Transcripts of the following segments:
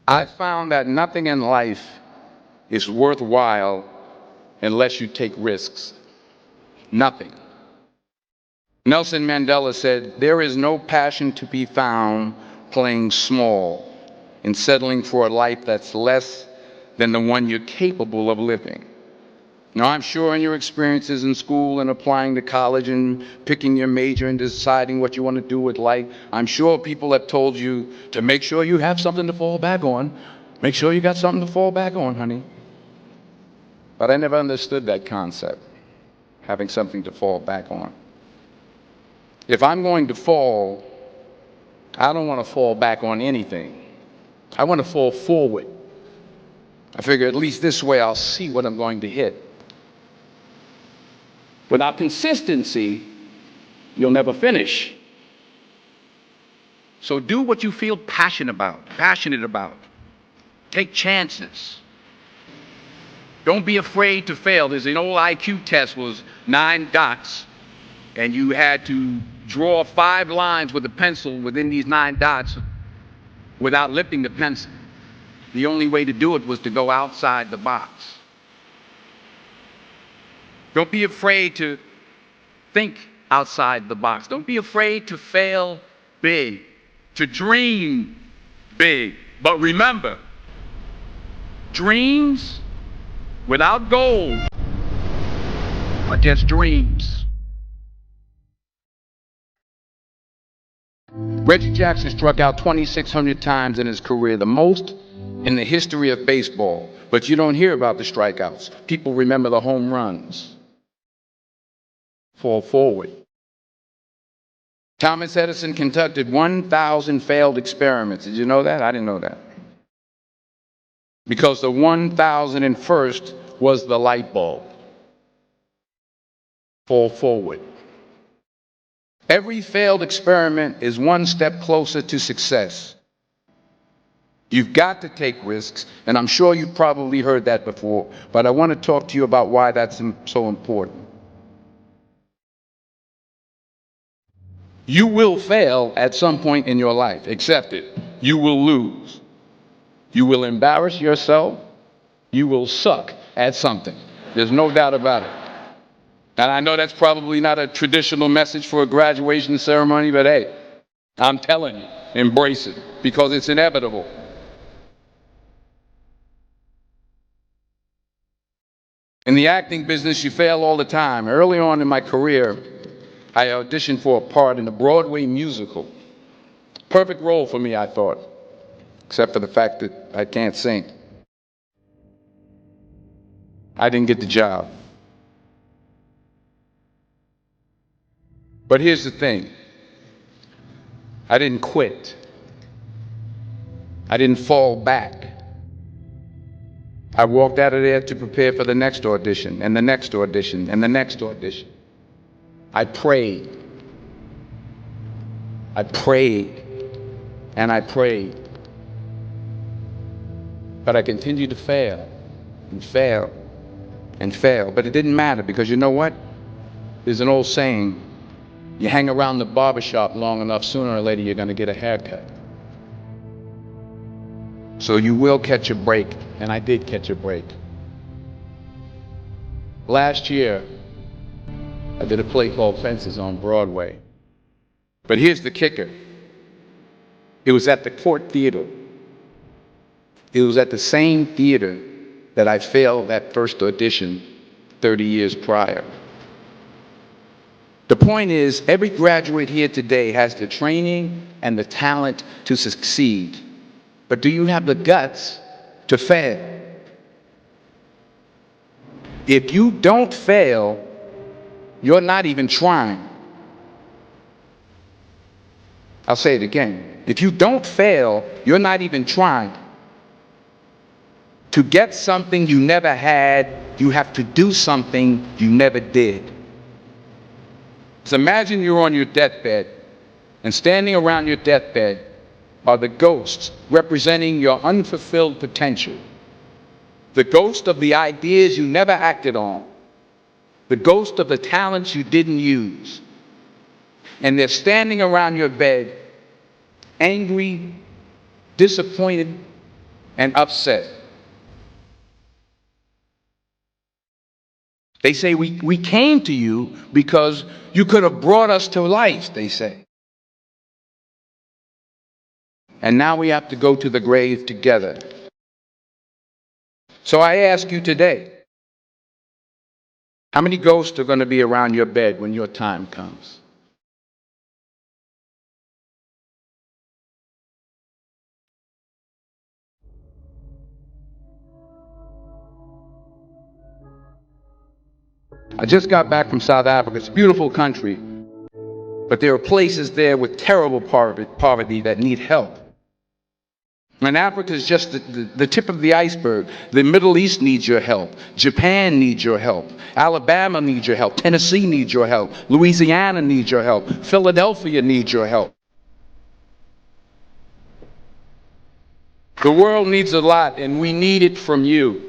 I found that nothing in life is worthwhile unless you take risks. Nothing. Nelson Mandela said, "There is no passion to be found playing small and settling for a life that's less than the one you're capable of living." Now, I'm sure in your experiences in school and applying to college and picking your major and deciding what you want to do with life, I'm sure people have told you to make sure you have something to fall back on. Make sure you got something to fall back on, honey. But I never understood that concept, having something to fall back on. If I'm going to fall, I don't want to fall back on anything. I want to fall forward. I figure at least this way I'll see what I'm going to hit. Without consistency, you'll never finish. So do what you feel passionate about. Take chances. Don't be afraid to fail. There's an old IQ test, was 9 dots, and you had to draw 5 lines with a pencil within these 9 dots without lifting the pencil. The only way to do it was to go outside the box. Don't be afraid to think outside the box. Don't be afraid to fail big, to dream big. But remember, dreams without goals are just dreams. Reggie Jackson struck out 2,600 times in his career, the most in the history of baseball. But you don't hear about the strikeouts. People remember the home runs. Fall forward. Thomas Edison conducted 1,000 failed experiments. Did you know that? I didn't know that. Because the 1,001st was the light bulb. Fall forward. Every failed experiment is one step closer to success. You've got to take risks, and I'm sure you've probably heard that before, but I want to talk to you about why that's so important. You will fail at some point in your life. Accept it. You will lose. You will embarrass yourself. You will suck at something. There's no doubt about it. And I know that's probably not a traditional message for a graduation ceremony, but hey, I'm telling you, embrace it, because it's inevitable. In the acting business, you fail all the time. Early on in my career, I auditioned for a part in a Broadway musical. Perfect role for me, I thought, except for the fact that I can't sing. I didn't get the job. But here's the thing. I didn't quit. I didn't fall back. I walked out of there to prepare for the next audition, and the next audition, and the next audition. I prayed. I prayed, and I prayed. But I continued to fail, and fail, and fail. But it didn't matter, because you know what? There's an old saying, you hang around the barbershop long enough, sooner or later you're going to get a haircut. So you will catch a break, and I did catch a break. Last year, I did a play called Fences on Broadway. But here's the kicker. It was at the Court Theater. It was at the same theater that I failed that first audition 30 years prior. The point is, every graduate here today has the training and the talent to succeed. But do you have the guts to fail? If you don't fail, you're not even trying. I'll say it again. If you don't fail, you're not even trying. To get something you never had, you have to do something you never did. So imagine you're on your deathbed, and standing around your deathbed are the ghosts representing your unfulfilled potential. The ghost of the ideas you never acted on. The ghost of the talents you didn't use. And they're standing around your bed, angry, disappointed, and upset. They say, we came to you because you could have brought us to life, they say. And now we have to go to the grave together. So I ask you today, how many ghosts are going to be around your bed when your time comes? I just got back from South Africa. It's a beautiful country, but there are places there with terrible poverty that need help. And Africa is just the tip of the iceberg. The Middle East needs your help. Japan needs your help. Alabama needs your help. Tennessee needs your help. Louisiana needs your help. Philadelphia needs your help. The world needs a lot, and we need it from you.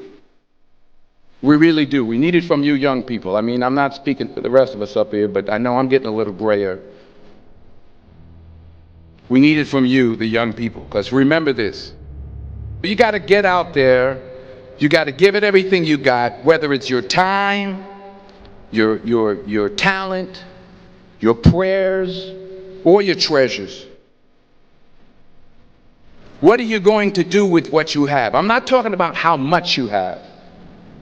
We really do. We need it from you young people. I mean, I'm not speaking for the rest of us up here, but I know I'm getting a little grayer. We need it from you, the young people, because remember this. You got to get out there. You got to give it everything you got, whether it's your time, your talent, your prayers, or your treasures. What are you going to do with what you have? I'm not talking about how much you have.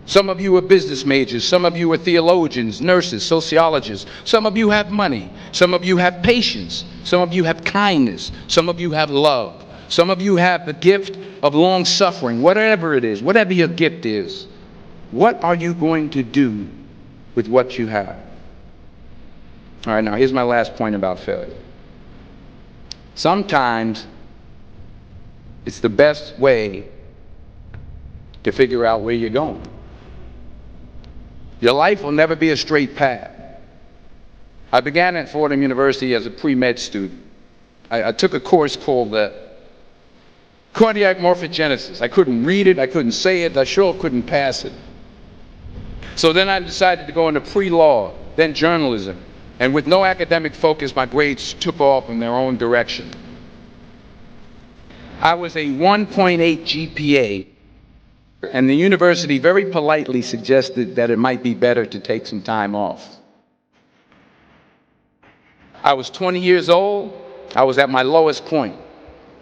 Some of you are business majors. Some of you are theologians, nurses, sociologists. Some of you have money. Some of you have patience. Some of you have kindness. Some of you have love. Some of you have the gift of long suffering. Whatever it is, whatever your gift is, what are you going to do with what you have? All right, now here's my last point about failure. Sometimes it's the best way to figure out where you're going. Your life will never be a straight path. I began at Fordham University as a pre-med student. I took a course called cardiac morphogenesis. I couldn't read it, I couldn't say it, I sure couldn't pass it. So then I decided to go into pre-law, then journalism. And with no academic focus, my grades took off in their own direction. I was a 1.8 GPA, and the university very politely suggested that it might be better to take some time off. I was 20 years old, I was at my lowest point.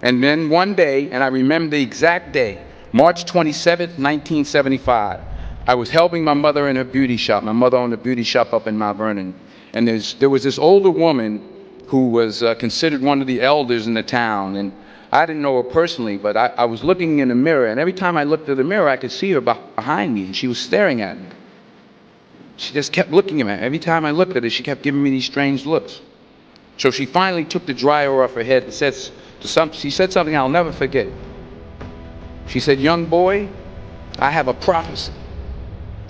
And then one day, and I remember the exact day, March 27th, 1975, I was helping my mother in her beauty shop. My mother owned a beauty shop up in Mount Vernon. And there was this older woman who was considered one of the elders in the town. And I didn't know her personally, but I was looking in the mirror, and every time I looked at the mirror, I could see her behind me, and she was staring at me. She just kept looking at me. Every time I looked at her, she kept giving me these strange looks. So she finally took the dryer off her head and she said something I'll never forget. She said, "Young boy, I have a prophecy,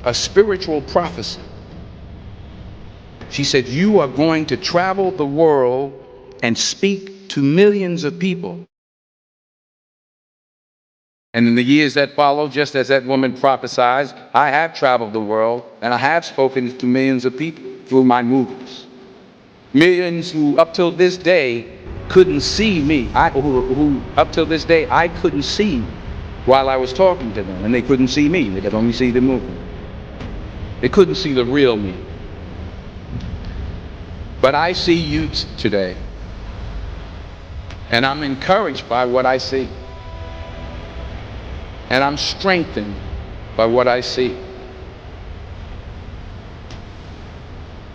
a spiritual prophecy." She said, "You are going to travel the world and speak to millions of people." And in the years that followed, just as that woman prophesied, I have traveled the world and I have spoken to millions of people through my movies. Millions who up till this day couldn't see me, who up till this day I couldn't see while I was talking to them, and they couldn't see me, they could only see the movie. They couldn't see the real me. But I see you today, and I'm encouraged by what I see. And I'm strengthened by what I see.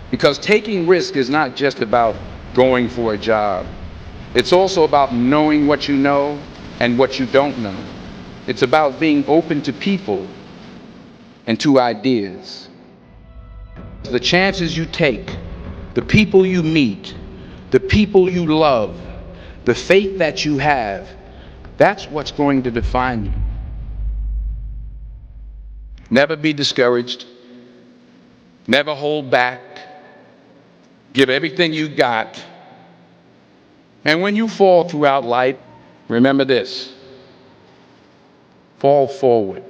Because taking risk is not just about going for a job. It's also about knowing what you know and what you don't know. It's about being open to people and to ideas. The chances you take, the people you meet, the people you love, the faith that you have, that's what's going to define you. Never be discouraged. Never hold back. Give everything you got. And when you fall throughout life, remember this: fall forward.